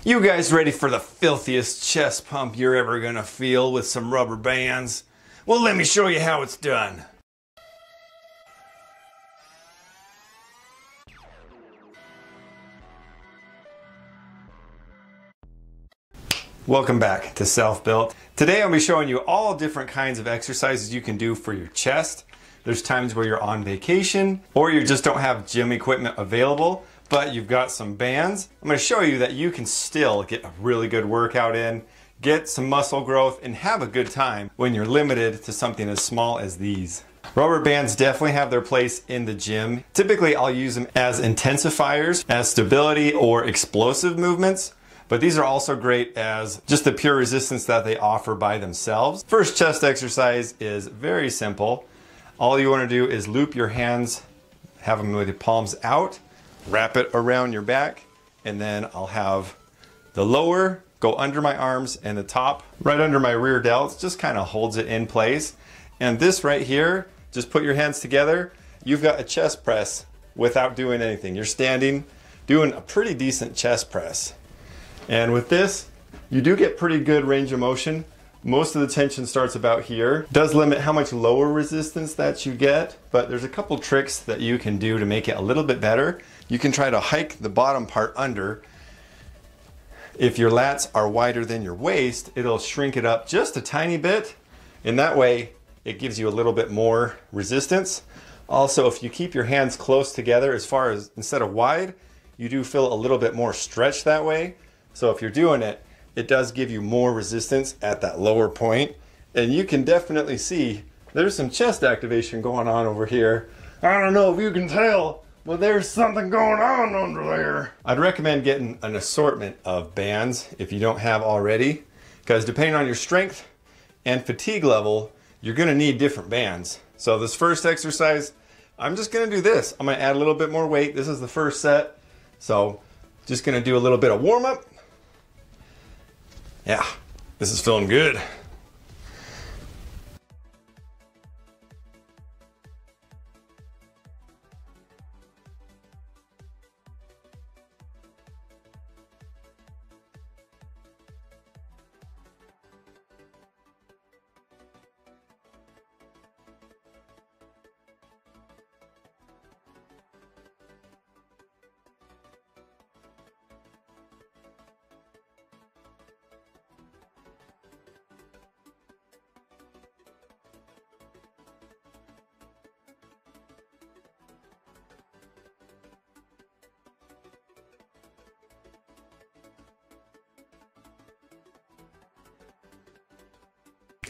You guys ready for the filthiest chest pump you're ever gonna feel with some rubber bands? Well, let me show you how it's done. Welcome back to Self Built. Today I'll be showing you all different kinds of exercises you can do for your chest. There's times where you're on vacation or you just don't have gym equipment available, but you've got some bands. I'm going to show you that you can still get a really good workout in, get some muscle growth, and have a good time when you're limited to something as small as these. Rubber bands definitely have their place in the gym. Typically I'll use them as intensifiers, as stability or explosive movements. But these are also great as just the pure resistance that they offer by themselves. First chest exercise is very simple. All you want to do is loop your hands, have them with your palms out, wrap it around your back, and then I'll have the lower go under my arms and the top right under my rear delts, just kind of holds it in place. And this right here, just put your hands together, you've got a chest press without doing anything. You're standing, doing a pretty decent chest press. And with this, you do get pretty good range of motion. Most of the tension starts about here. It does limit how much lower resistance that you get, but there's a couple tricks that you can do to make it a little bit better. You can try to hike the bottom part under. If your lats are wider than your waist, it'll shrink it up just a tiny bit. And that way, it gives you a little bit more resistance. Also, if you keep your hands close together, as far as instead of wide, you do feel a little bit more stretch that way. So if you're doing it, it does give you more resistance at that lower point. And you can definitely see there's some chest activation going on over here. I don't know if you can tell, but there's something going on under there. I'd recommend getting an assortment of bands if you don't have already, because depending on your strength and fatigue level, you're gonna need different bands. So this first exercise, I'm just gonna do this. I'm gonna add a little bit more weight. This is the first set. So just gonna do a little bit of warm up. Yeah, this is feeling good.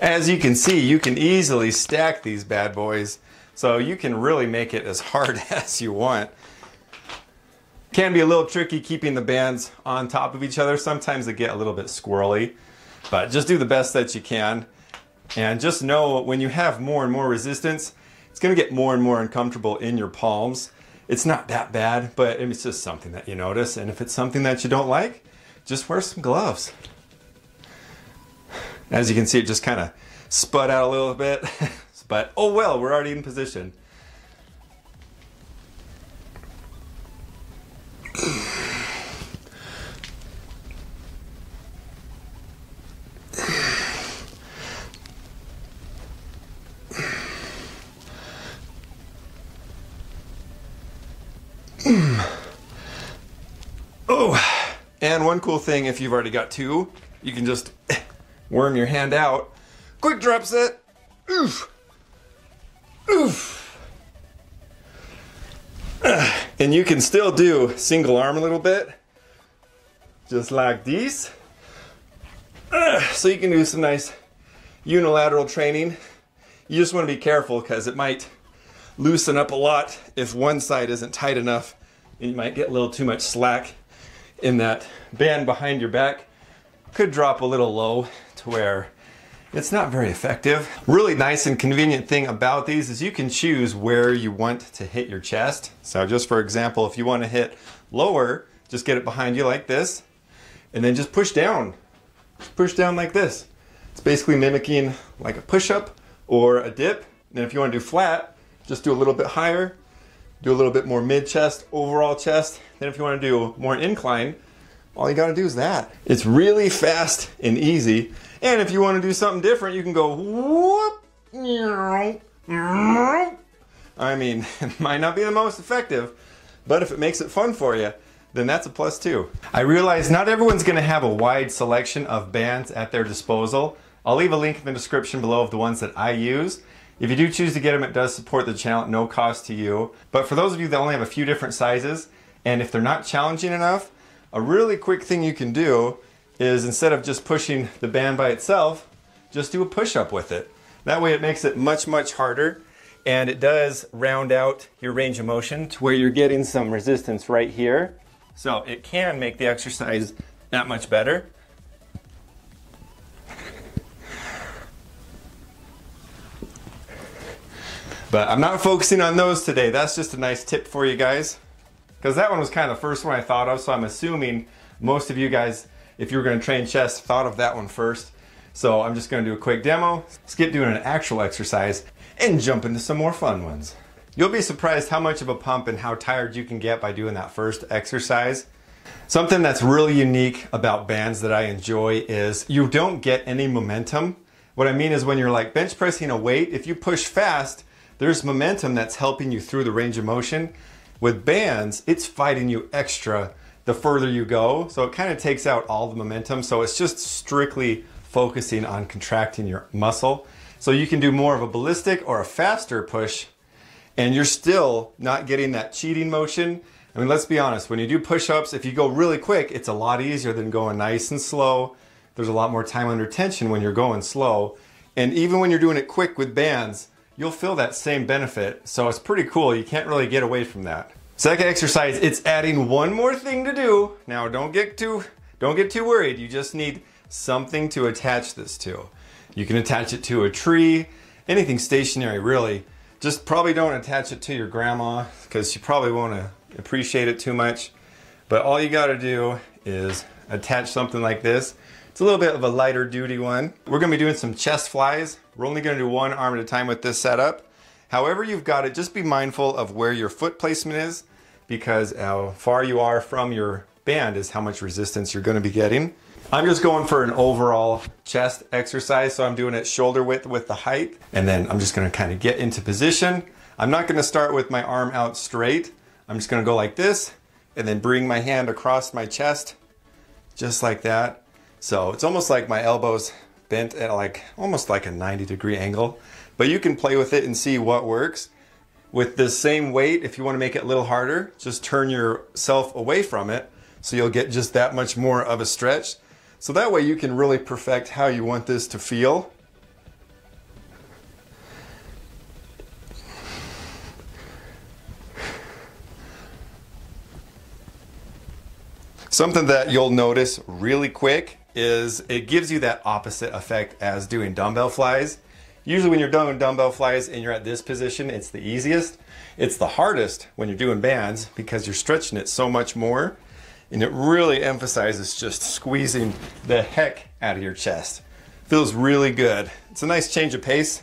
As you can see, you can easily stack these bad boys, so you can really make it as hard as you want. Can be a little tricky keeping the bands on top of each other. Sometimes they get a little bit squirrely, but just do the best that you can. And just know when you have more and more resistance, it's going to get more and more uncomfortable in your palms. It's not that bad, but it's just something that you notice. And if it's something that you don't like, just wear some gloves. As you can see, it just kind of spud out a little bit, but oh well, we're already in position. Oh, and one cool thing, if you've already got two, you can just worm your hand out. Quick drop set. Oof. Oof. And you can still do single arm a little bit. Just like these. So you can do some nice unilateral training. You just want to be careful because it might loosen up a lot if one side isn't tight enough. You might get a little too much slack in that band behind your back. Could drop a little low to where it's not very effective. Really nice and convenient thing about these is you can choose where you want to hit your chest. So just for example, if you want to hit lower, just get it behind you like this, and then just push down. Just push down like this. It's basically mimicking like a push-up or a dip. And if you want to do flat, just do a little bit higher, do a little bit more mid-chest, overall chest. Then if you want to do more incline, All you gotta do is that. It's really fast and easy. And if you wanna do something different, you can go whoop. I mean, it might not be the most effective, but if it makes it fun for you, then that's a plus too. I realize not everyone's gonna have a wide selection of bands at their disposal. I'll leave a link in the description below of the ones that I use. If you do choose to get them, it does support the channel at no cost to you. But for those of you that only have a few different sizes, and if they're not challenging enough, a really quick thing you can do is instead of just pushing the band by itself, just do a push-up with it. That way it makes it much, much harder, and it does round out your range of motion to where you're getting some resistance right here. So it can make the exercise that much better. But I'm not focusing on those today. That's just a nice tip for you guys. Because that one was kind of the first one I thought of, so I'm assuming most of you guys, if you were going to train chest, thought of that one first. So I'm just going to do a quick demo, skip doing an actual exercise, and jump into some more fun ones. You'll be surprised how much of a pump and how tired you can get by doing that first exercise. Something that's really unique about bands that I enjoy is you don't get any momentum. What I mean is when you're like bench pressing a weight, if you push fast, there's momentum that's helping you through the range of motion. With bands, it's fighting you extra the further you go. So it kind of takes out all the momentum. So it's just strictly focusing on contracting your muscle. So you can do more of a ballistic or a faster push, and you're still not getting that cheating motion. I mean, let's be honest, when you do push-ups, if you go really quick, it's a lot easier than going nice and slow. There's a lot more time under tension when you're going slow. And even when you're doing it quick with bands, you'll feel that same benefit. So it's pretty cool. You can't really get away from that. Second exercise, it's adding one more thing to do. Now don't get too worried. You just need something to attach this to. You can attach it to a tree, anything stationary really. Just probably don't attach it to your grandma because she probably won't appreciate it too much. But all you gotta do is attach something like this. It's a little bit of a lighter duty one. We're gonna be doing some chest flies. We're only gonna do one arm at a time with this setup. However you've got it, just be mindful of where your foot placement is, because how far you are from your band is how much resistance you're gonna be getting. I'm just going for an overall chest exercise, so I'm doing it shoulder width with the height, and then I'm just gonna kind of get into position. I'm not gonna start with my arm out straight. I'm just gonna go like this, and then bring my hand across my chest, just like that. So it's almost like my elbows bent at almost like a 90-degree angle, but you can play with it and see what works. With the same weight, if you wanna make it a little harder, just turn yourself away from it, so you'll get just that much more of a stretch. So that way you can really perfect how you want this to feel. Something that you'll notice really quick is it gives you that opposite effect as doing dumbbell flies. Usually when you're doing dumbbell flies and you're at this position, it's the easiest. It's the hardest when you're doing bands because you're stretching it so much more. And it really emphasizes just squeezing the heck out of your chest. Feels really good. It's a nice change of pace.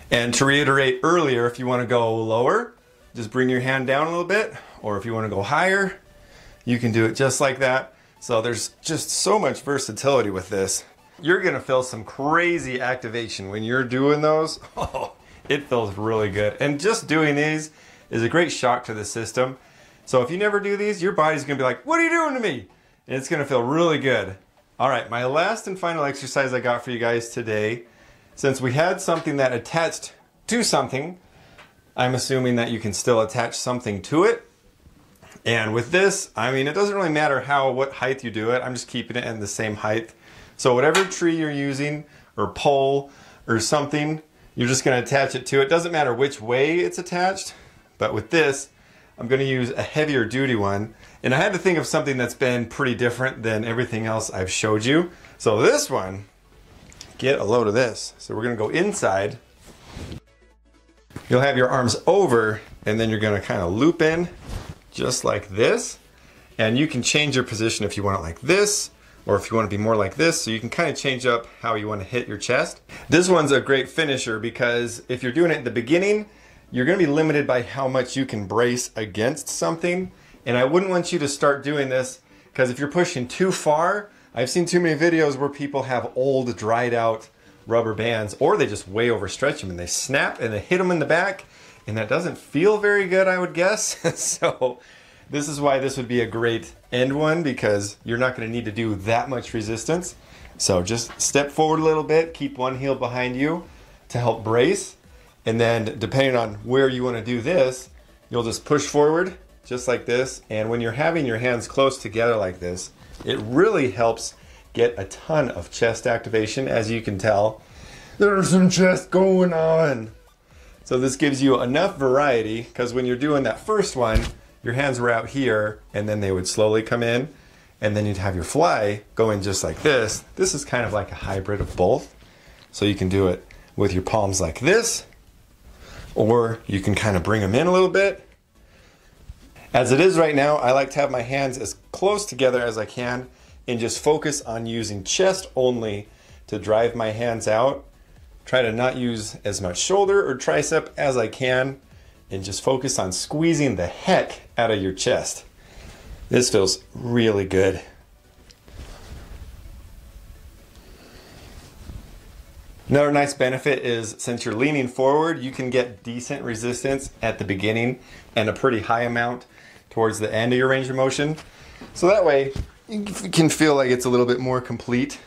And to reiterate earlier, if you want to go lower, just bring your hand down a little bit. Or if you want to go higher, you can do it just like that. So there's just so much versatility with this. You're going to feel some crazy activation when you're doing those. Oh, it feels really good. And just doing these is a great shock to the system. So if you never do these, your body's gonna be like, what are you doing to me? And it's gonna feel really good. All right, my last and final exercise I got for you guys today, since we had something that attached to something, I'm assuming that you can still attach something to it. And with this, I mean, it doesn't really matter what height you do it. I'm just keeping it in the same height. So whatever tree you're using, or pole, or something, you're just going to attach it to it. Doesn't matter which way it's attached, but with this, I'm going to use a heavier duty one. And I had to think of something that's been pretty different than everything else I've showed you. So this one, get a load of this. So we're going to go inside. You'll have your arms over, and then you're going to kind of loop in just like this. And you can change your position if you want it like this, or if you want to be more like this, so you can kind of change up how you want to hit your chest. This one's a great finisher because if you're doing it at the beginning, you're going to be limited by how much you can brace against something. And I wouldn't want you to start doing this, because if you're pushing too far, I've seen too many videos where people have old, dried out rubber bands, or they just way overstretch them and they snap and they hit them in the back, and that doesn't feel very good, I would guess. So this is why this would be a great end one, because you're not going to need to do that much resistance. So just step forward a little bit, keep one heel behind you to help brace, and then depending on where you want to do this, you'll just push forward just like this. And when you're having your hands close together like this, it really helps get a ton of chest activation. As you can tell, there's some chest going on. So this gives you enough variety, because when you're doing that first one, your hands were out here and then they would slowly come in, and then you'd have your fly going just like this. This is kind of like a hybrid of both. So you can do it with your palms like this, or you can kind of bring them in a little bit. As it is right now, I like to have my hands as close together as I can and just focus on using chest only to drive my hands out. Try to not use as much shoulder or tricep as I can, and just focus on squeezing the heck out of your chest. This feels really good. Another nice benefit is, since you're leaning forward, you can get decent resistance at the beginning and a pretty high amount towards the end of your range of motion. So that way you can feel like it's a little bit more complete.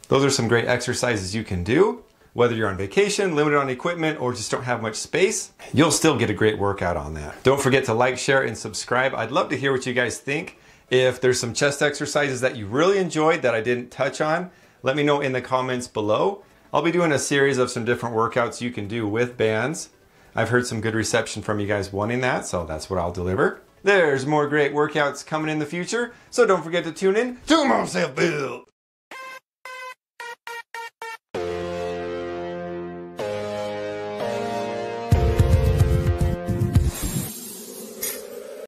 Those are some great exercises you can do. Whether you're on vacation, limited on equipment, or just don't have much space, you'll still get a great workout on that. Don't forget to like, share, and subscribe. I'd love to hear what you guys think. If there's some chest exercises that you really enjoyed that I didn't touch on, let me know in the comments below. I'll be doing a series of some different workouts you can do with bands. I've heard some good reception from you guys wanting that, so that's what I'll deliver. There's more great workouts coming in the future, so don't forget to tune in to more Self Built.